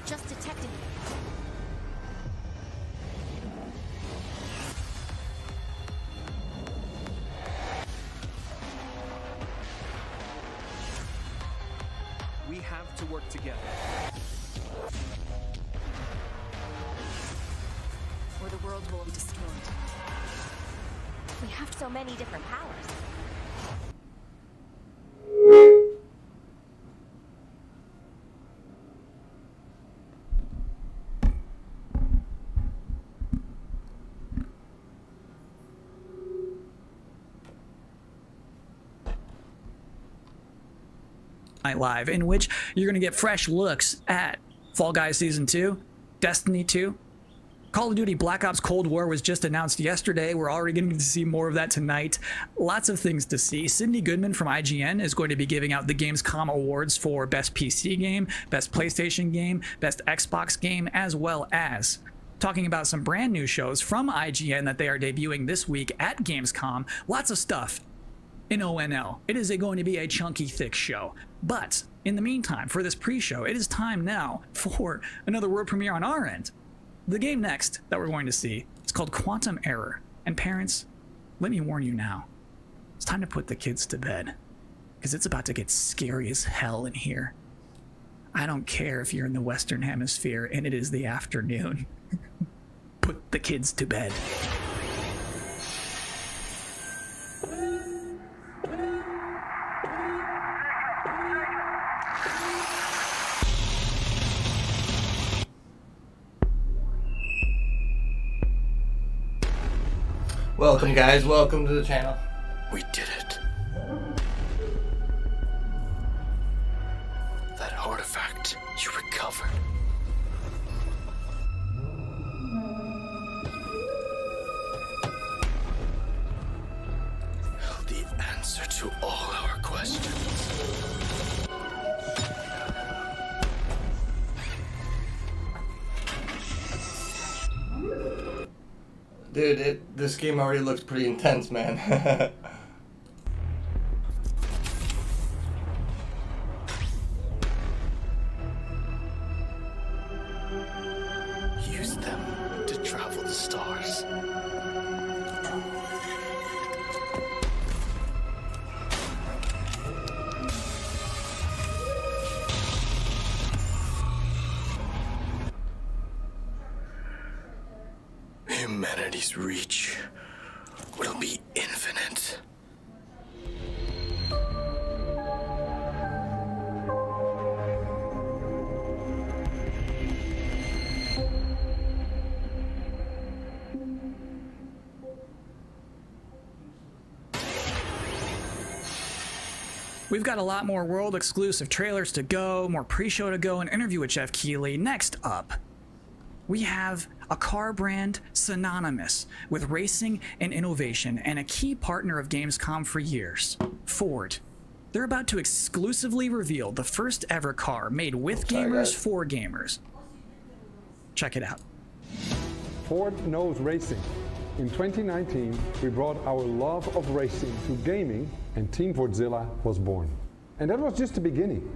just detected me. We have to work together. Or the world will be destroyed. We have so many different powers. Night Live, in which you're going to get fresh looks at Fall Guys Season 2, Destiny 2, Call of Duty Black Ops Cold War was just announced yesterday. We're already getting to see more of that tonight. Lots of things to see. Cindy Goodman from IGN is going to be giving out the Gamescom awards for Best PC Game, Best PlayStation Game, Best Xbox Game, as well as talking about some brand new shows from IGN that they are debuting this week at Gamescom. Lots of stuff in ONL. It is going to be a chunky, thick show. But in the meantime, for this pre-show, it is time now for another world premiere on our end. The game next that we're going to see is called Quantum Error. And parents, let me warn you now, it's time to put the kids to bed, because it's about to get scary as hell in here. I don't care if you're in the Western Hemisphere and it is the afternoon. Put the kids to bed. Welcome guys, welcome to the channel. We did it. That artifact you recovered. Held the answer to all our questions. Dude, this game already looks pretty intense, man. Use them to travel the stars. Humanity's reach will be infinite. We've got a lot more world exclusive trailers to go, more pre-show to go, an interview with Jeff Keighley. Next up, we have a car brand synonymous with racing and innovation and a key partner of Gamescom for years, Ford. They're about to exclusively reveal the first ever car made with gamers for gamers. Check it out. Ford knows racing. In 2019, we brought our love of racing to gaming and Team Fordzilla was born. And that was just the beginning.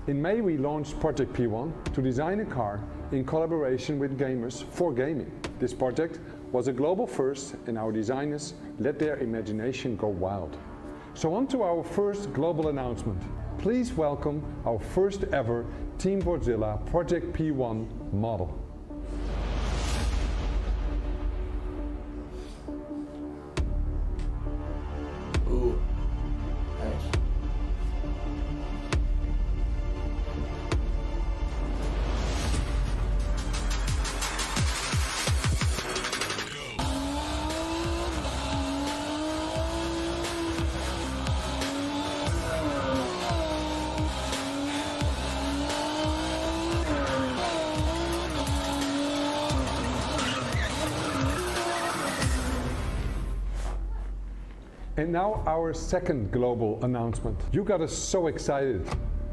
In May, we launched Project P1 to design a car in collaboration with gamers for gaming. This project was a global first and our designers let their imagination go wild. So on to our first global announcement. Please welcome our first ever Team Fordzilla Project P1 model. Ooh, nice. And now our second global announcement. You got us so excited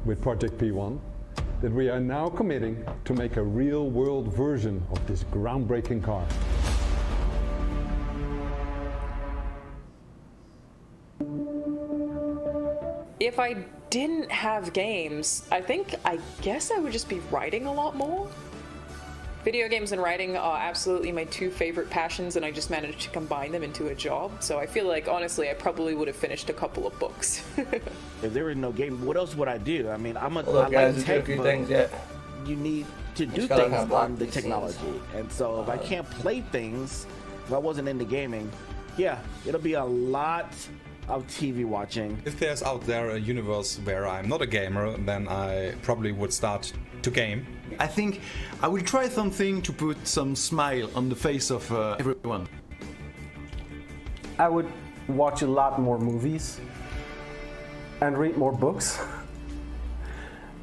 with Project P1 that we are now committing to make a real world version of this groundbreaking car. If I didn't have games, I guess I would just be writing a lot more. Video games and writing are absolutely my two favorite passions, and I just managed to combine them into a job. So I feel like, honestly, I probably would have finished a couple of books. If there was no game, what else would I do? I mean, I Look, like guys, tech, a few but things yet. you need to do gotta things have on the these technology. things. And so if I can't play things, if I wasn't into gaming, yeah, it'll be a lot of TV watching. If there's out there a universe where I'm not a gamer, then I probably would start to game. I think I will try something to put some smile on the face of everyone. I would watch a lot more movies and read more books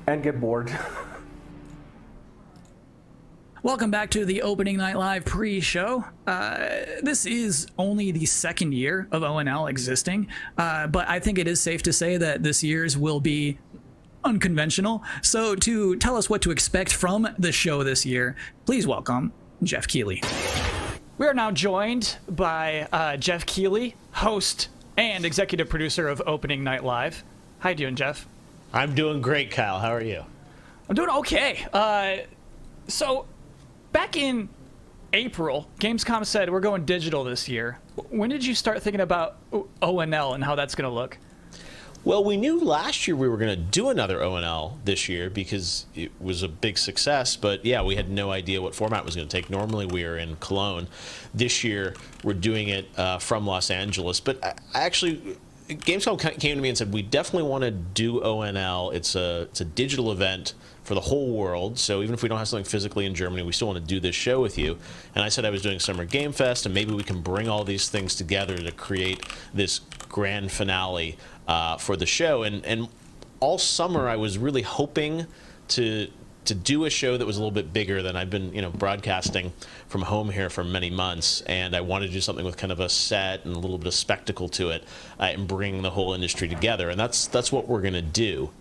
and get bored. Welcome back to the Opening Night Live pre-show. This is only the second year of ONL existing, but I think it is safe to say that this year's will be unconventional. So to tell us what to expect from the show this year, please welcome Jeff Keighley. We are now joined by Jeff Keighley, host and executive producer of Opening Night Live. How you doing, Jeff? I'm doing great, Kyle. How are you? I'm doing okay. So back in April, Gamescom said we're going digital this year. When did you start thinking about ONL and how that's going to look? Well, we knew last year we were going to do another ONL this year because it was a big success, but yeah, we had no idea what format it was going to take. Normally we are in Cologne. This year we're doing it from Los Angeles, but I actually, Gamescom came to me and said, we definitely want to do ONL. It's a digital event for the whole world, so even if we don't have something physically in Germany, we still want to do this show with you. And I said I was doing Summer Game Fest, and maybe we can bring all these things together to create this grand finale for the show. And all summer I was really hoping to do a show that was a little bit bigger than I've been, broadcasting from home here for many months, and I wanted to do something with kind of a set and a little bit of spectacle to it, and bring the whole industry together, and that's what we're going to do.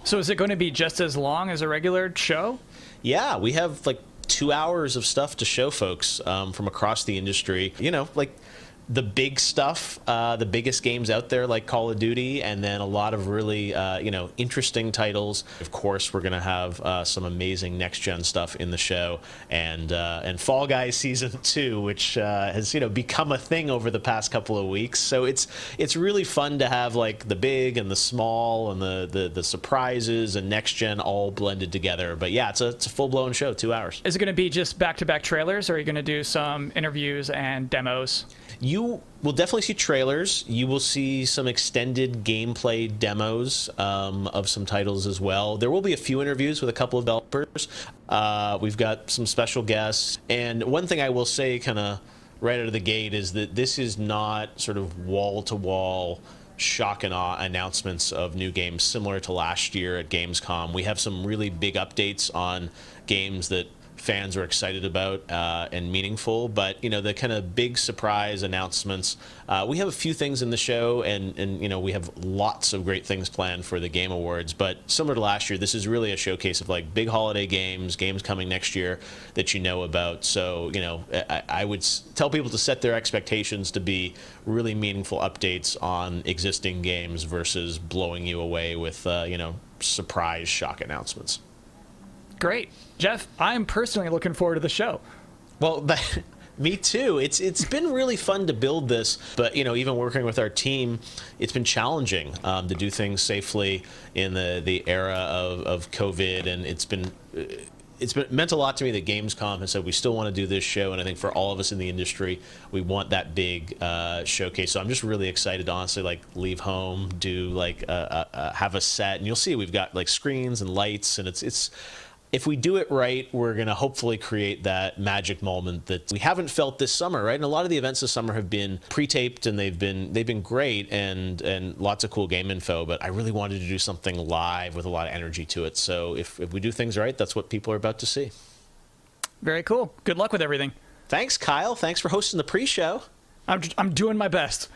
So is it going to be just as long as a regular show? Yeah, we have like 2 hours of stuff to show folks from across the industry. Like the big stuff, the biggest games out there like Call of Duty, and then a lot of really, interesting titles. Of course, we're going to have some amazing next-gen stuff in the show, and Fall Guys Season 2, which has, become a thing over the past couple of weeks. So it's really fun to have like the big and the small and the surprises and next-gen all blended together. But yeah, it's a full-blown show, 2 hours. Is it going to be just back-to-back trailers, or are you going to do some interviews and demos? You will definitely see trailers. You will see some extended gameplay demos of some titles as well. There will be a few interviews with a couple of developers. We've got some special guests. And one thing I will say kind of right out of the gate is that this is not sort of wall-to-wall shock and awe announcements of new games similar to last year at Gamescom. We have some really big updates on games that fans are excited about and meaningful, but the kind of big surprise announcements, we have a few things in the show, and we have lots of great things planned for the Game Awards. But similar to last year, this is really a showcase of like big holiday games coming next year that about. So I would tell people to set their expectations to be really meaningful updates on existing games versus blowing you away with surprise shock announcements. Great. Jeff, I'm personally looking forward to the show. Well, me too. It's been really fun to build this, but even working with our team, it's been challenging to do things safely in the era of COVID, and it's been meant a lot to me that Gamescom has said we still want to do this show, and I think for all of us in the industry, we want that big showcase. So I'm just really excited to honestly like leave home, do like have a set, and you'll see we've got like screens and lights, and it's. If we do it right, we're going to hopefully create that magic moment that we haven't felt this summer, right? And a lot of the events this summer have been pre-taped, and they've been great and lots of cool game info, but I really wanted to do something live with a lot of energy to it. So if we do things right, that's what people are about to see. Very cool. Good luck with everything. Thanks, Kyle. Thanks for hosting the pre-show. I'm doing my best.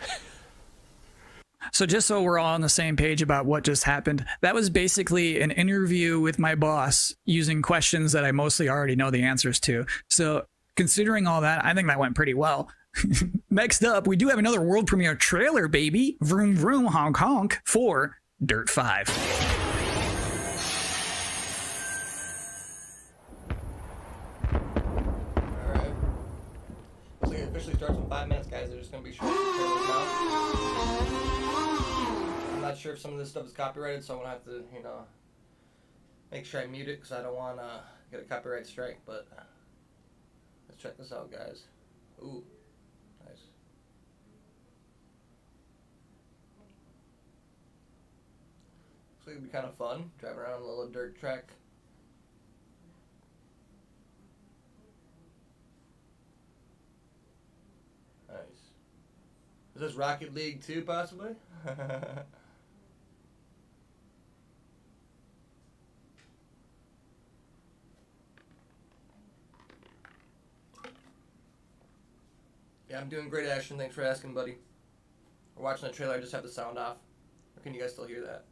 So just so we're all on the same page about what just happened, that was basically an interview with my boss using questions that I mostly already know the answers to. So considering all that, I think that went pretty well. Next up, we do have another world premiere trailer, baby. Vroom, vroom, honk, honk, for Dirt 5. Alright. Looks like it officially starts in 5 minutes, guys. They're just going to be short trailers now. I'm not sure if some of this stuff is copyrighted, so I'm going to have to, you know, make sure I mute it because I don't want to get a copyright strike, but let's check this out, guys. Ooh, nice. Looks like it'd be kind of fun, driving around on a little dirt track. Nice. Is this Rocket League 2, possibly? Yeah, I'm doing great, Ashton. Thanks for asking, buddy. We're watching the trailer. I just have the sound off. Or can you guys still hear that?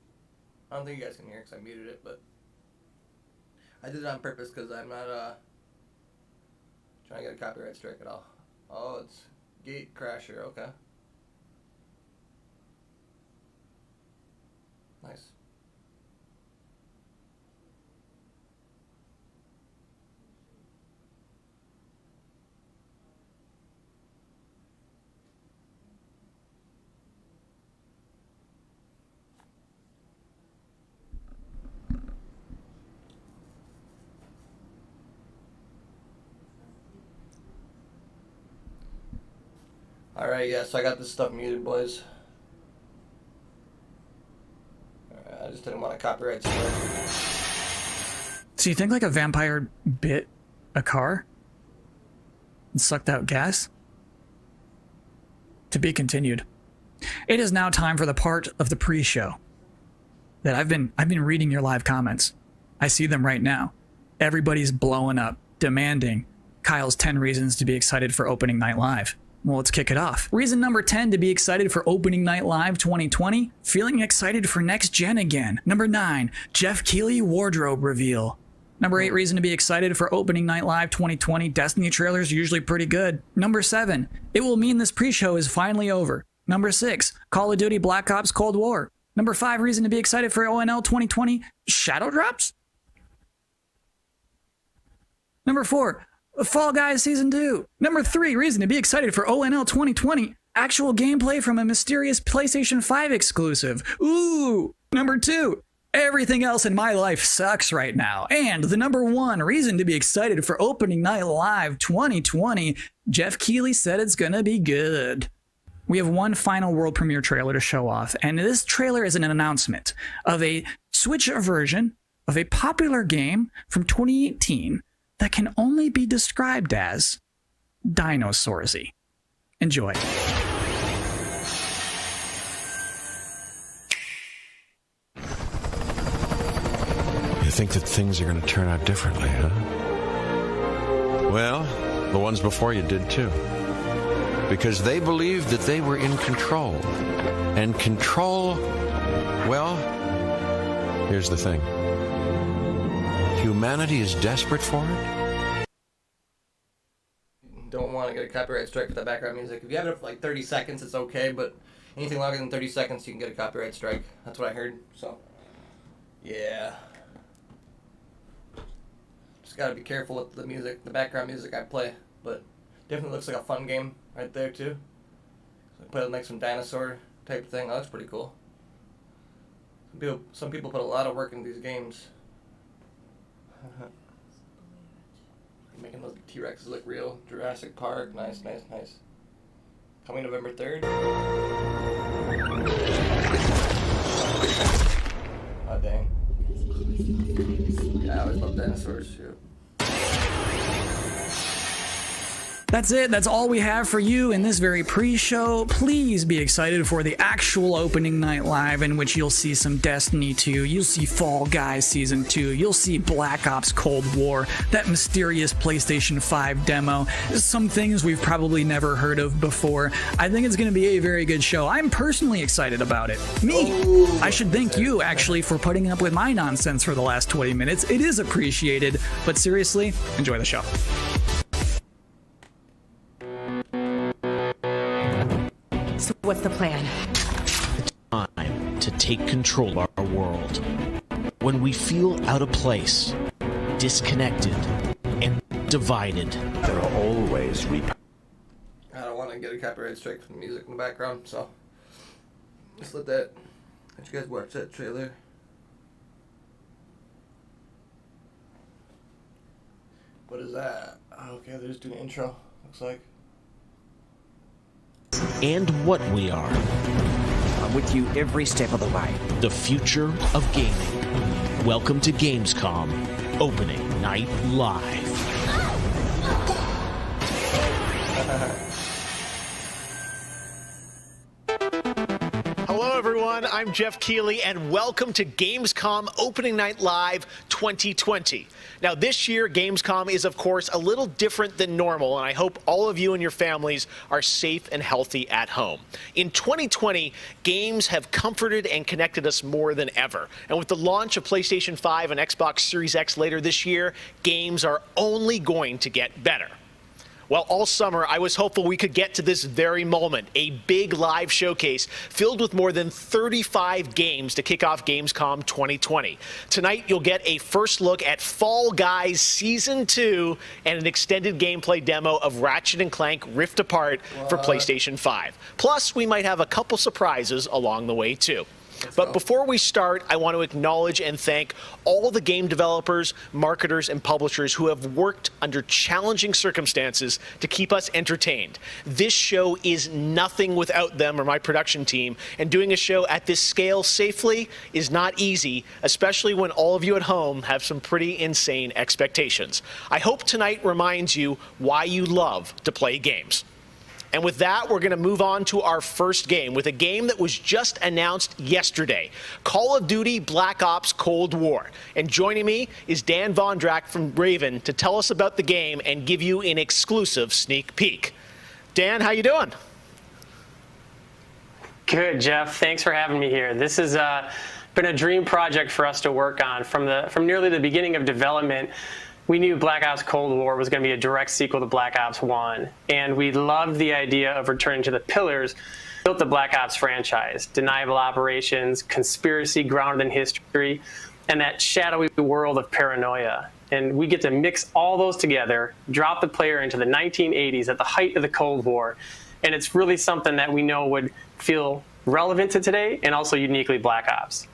I don't think you guys can hear it because I muted it, but I did it on purpose because I'm not trying to get a copyright strike at all. Oh, it's Gate Crasher. Okay. Nice. Alright, yeah, so I got this stuff muted, boys. Alright, I just didn't want to copyright strike. So you think like a vampire bit a car and sucked out gas? To be continued. It is now time for the part of the pre-show that I've been reading your live comments. I see them right now. Everybody's blowing up, demanding Kyle's 10 reasons to be excited for opening night live. Well, let's kick it off. Reason number 10 to be excited for opening night live 2020, feeling excited for next gen again. Number 9, Jeff Keighley wardrobe reveal. Number 8 reason to be excited for opening night live 2020, Destiny trailers are usually pretty good. Number 7, it will mean this pre-show is finally over. Number 6, Call of Duty Black Ops Cold War. Number 5 reason to be excited for ONL 2020, Shadow Drops. Number 4, Fall Guys Season 2. Number 3 reason to be excited for ONL 2020, actual gameplay from a mysterious PlayStation 5 exclusive. Ooh. Number 2, everything else in my life sucks right now. And the number 1 reason to be excited for opening night live 2020, Jeff Keighley said it's gonna be good. We have one final world premiere trailer to show off, and this trailer is an announcement of a Switch version of a popular game from 2018 that can only be described as Dinosaursy. Enjoy. You think that things are going to turn out differently, huh? Well, the ones before you did too. Because they believed that they were in control. And control, well, here's the thing. Humanity is desperate for it. Don't want to get a copyright strike for that background music. If you have it for like 30 seconds, it's okay, but anything longer than 30 seconds, you can get a copyright strike. That's what I heard, so yeah. Just gotta be careful with the music, the background music I play, but definitely looks like a fun game right there too. So I put it like some dinosaur type thing. That looks pretty cool. Some people put a lot of work into these games. Making those T-Rexes look real. Jurassic Park, nice, nice, nice. Coming November 3rd. Oh dang. Yeah, I always love dinosaurs too. That's it. That's all we have for you in this very pre-show. Please be excited for the actual opening night live in which you'll see some Destiny 2, you'll see Fall Guys Season 2, you'll see Black Ops Cold War, that mysterious PlayStation 5 demo, some things we've probably never heard of before. I think it's going to be a very good show. I'm personally excited about it. I should thank you, actually, for putting up with my nonsense for the last 20 minutes. It is appreciated, but seriously, enjoy the show. So what's the plan? Time to take take control of our world. When we feel out of place, disconnected, and divided. There are always I don't want to get a copyright strike from the music in the background, so just let you guys watch that trailer. What is that? Okay, they're just doing an intro, looks like. And what we are. I'm with you every step of the way. The future of gaming. Welcome to Gamescom Opening Night Live. Hello, everyone. I'm Jeff Keighley, and welcome to Gamescom Opening Night Live 2020. Now, this year, Gamescom is, of course, a little different than normal, and I hope all of you and your families are safe and healthy at home. In 2020, games have comforted and connected us more than ever. And with the launch of PlayStation 5 and Xbox Series X later this year, games are only going to get better. Well, all summer, I was hopeful we could get to this very moment, a big live showcase filled with more than 35 games to kick off Gamescom 2020. Tonight, you'll get a first look at Fall Guys Season 2 and an extended gameplay demo of Ratchet & Clank Rift Apart for PlayStation 5. Plus, we might have a couple surprises along the way, too. But before we start, I want to acknowledge and thank all the game developers, marketers, and publishers who have worked under challenging circumstances to keep us entertained. This show is nothing without them or my production team, and doing a show at this scale safely is not easy, especially when all of you at home have some pretty insane expectations. I hope tonight reminds you why you love to play games. And with that, we're going to move on to our first game, with a game that was just announced yesterday, Call of Duty Black Ops Cold War. And joining me is Dan Vondrack from Raven to tell us about the game and give you an exclusive sneak peek. Dan, how you doing? Good, Jeff. Thanks for having me here. This has been a dream project for us to work on from nearly the beginning of development. We knew Black Ops Cold War was going to be a direct sequel to Black Ops 1, and we loved the idea of returning to the pillars that built the Black Ops franchise: deniable operations, conspiracy grounded in history, and that shadowy world of paranoia. And we get to mix all those together, drop the player into the 1980s at the height of the Cold War, and it's really something that we know would feel relevant to today and also uniquely Black Ops.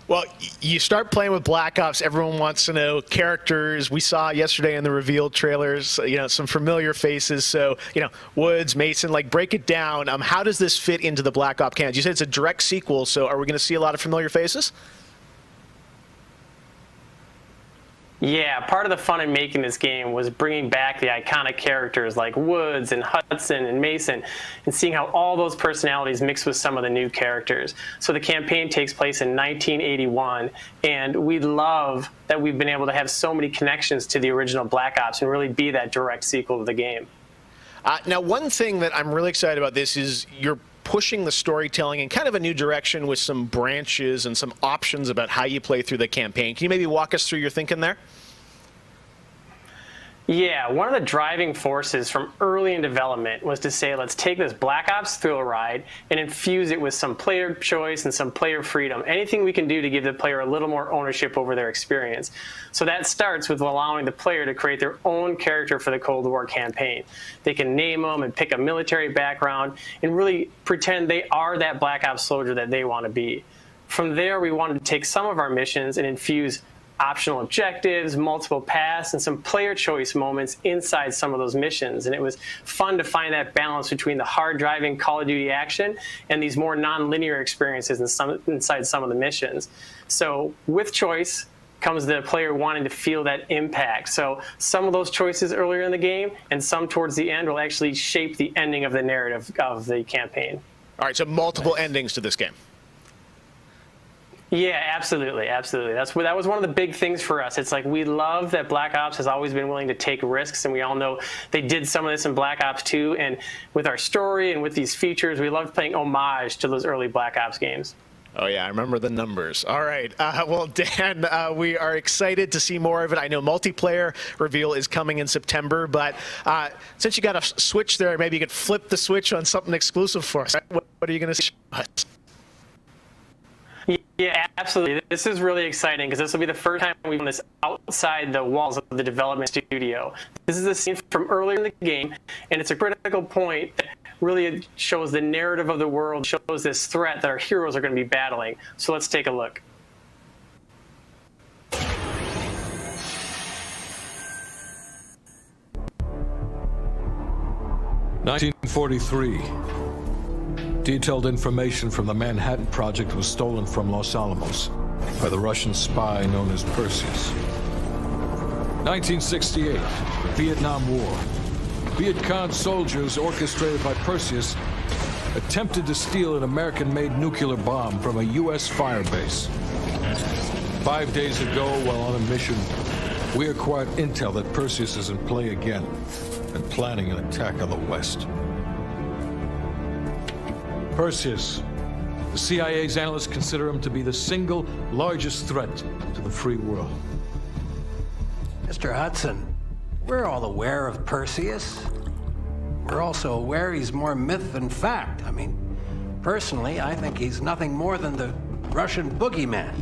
Well, you start playing with Black Ops, everyone wants to know characters. We saw yesterday in the reveal trailers, some familiar faces. So, Woods, Mason, break it down. How does this fit into the Black Ops canon? You said it's a direct sequel, so are we going to see a lot of familiar faces? Yeah, part of the fun in making this game was bringing back the iconic characters like Woods and Hudson and Mason and seeing how all those personalities mix with some of the new characters. So the campaign takes place in 1981, and we love that we've been able to have so many connections to the original Black Ops and really be that direct sequel to the game. Now, one thing that I'm really excited about this is you're pushing the storytelling in kind of a new direction with some branches and some options about how you play through the campaign. Can you maybe walk us through your thinking there? Yeah, one of the driving forces from early in development was to say, let's take this Black Ops thrill ride and infuse it with some player choice and some player freedom. Anything we can do to give the player a little more ownership over their experience. So that starts with allowing the player to create their own character for the Cold War campaign. They can name them and pick a military background and really pretend they are that Black Ops soldier that they want to be. From there, we wanted to take some of our missions and infuse optional objectives, multiple paths, and some player choice moments inside some of those missions. And it was fun to find that balance between the hard-driving Call of Duty action and these more non-linear experiences inside some of the missions. So with choice comes the player wanting to feel that impact. So some of those choices earlier in the game and some towards the end will actually shape the ending of the narrative of the campaign. All right, so multiple endings to this game. Yeah, absolutely, absolutely. That was one of the big things for us. It's like we love that Black Ops has always been willing to take risks, and we all know they did some of this in Black Ops 2. And with our story and with these features, we loved playing homage to those early Black Ops games. Oh, yeah, I remember the numbers. All right. Well, Dan, we are excited to see more of it. I know multiplayer reveal is coming in September, but since you got a switch there, maybe you could flip the switch on something exclusive for us. What are you going to see? Yeah, absolutely. This is really exciting because this will be the first time we've done this outside the walls of the development studio. This is a scene from earlier in the game, and it's a critical point that really shows the narrative of the world, shows this threat that our heroes are going to be battling. So let's take a look. 1943. Detailed information from the Manhattan Project was stolen from Los Alamos by the Russian spy known as Perseus. 1968. The Vietnam War. Viet Cong soldiers orchestrated by Perseus attempted to steal an American-made nuclear bomb from a U.S. firebase. 5 days ago, while on a mission, we acquired intel that Perseus is in play again and planning an attack on the West. Perseus. The CIA's analysts consider him to be the single largest threat to the free world. Mr. Hudson, we're all aware of Perseus. We're also aware he's more myth than fact. I mean, personally, I think he's nothing more than the Russian boogeyman.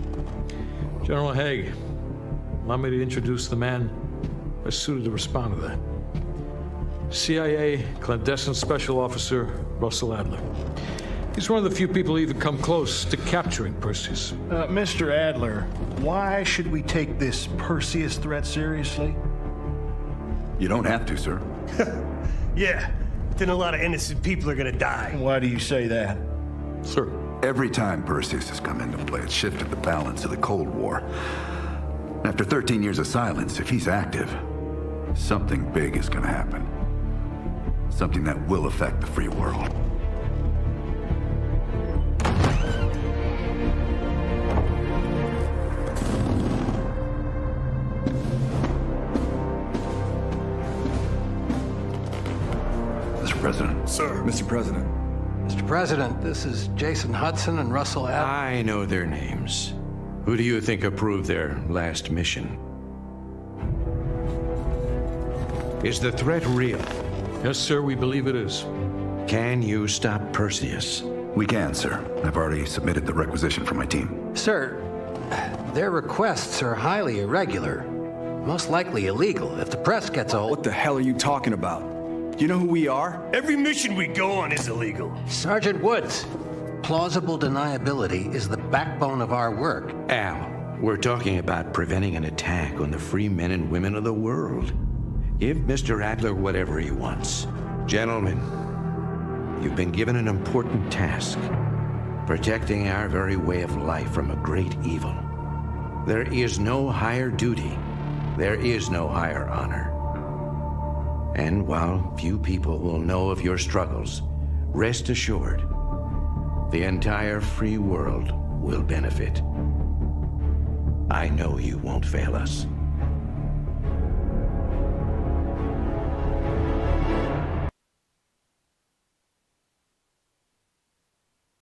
General Haig, allow me to introduce the man best suited to respond to that. CIA clandestine special officer Russell Adler. He's one of the few people who even come close to capturing Perseus. Mr. Adler, why should we take this Perseus threat seriously? You don't have to, sir. Yeah, but then a lot of innocent people are gonna die. Why do you say that? Sir. Every time Perseus has come into play, it's shifted the balance of the Cold War. After 13 years of silence, if he's active, something big is gonna happen. Something that will affect the free world. Mr. President. Sir. Mr. President. Mr. President, this is Jason Hudson and Russell Adler. I know their names. Who do you think approved their last mission? Is the threat real? Yes, sir, we believe it is. Can you stop Perseus? We can, sir. I've already submitted the requisition for my team. Sir, their requests are highly irregular, most likely illegal. If the press gets a... What the hell are you talking about? Do you know who we are? Every mission we go on is illegal. Sergeant Woods, plausible deniability is the backbone of our work. Al, we're talking about preventing an attack on the free men and women of the world. Give Mr. Adler whatever he wants. Gentlemen, you've been given an important task, protecting our very way of life from a great evil. There is no higher duty. There is no higher honor. And while few people will know of your struggles, rest assured, the entire free world will benefit. I know you won't fail us.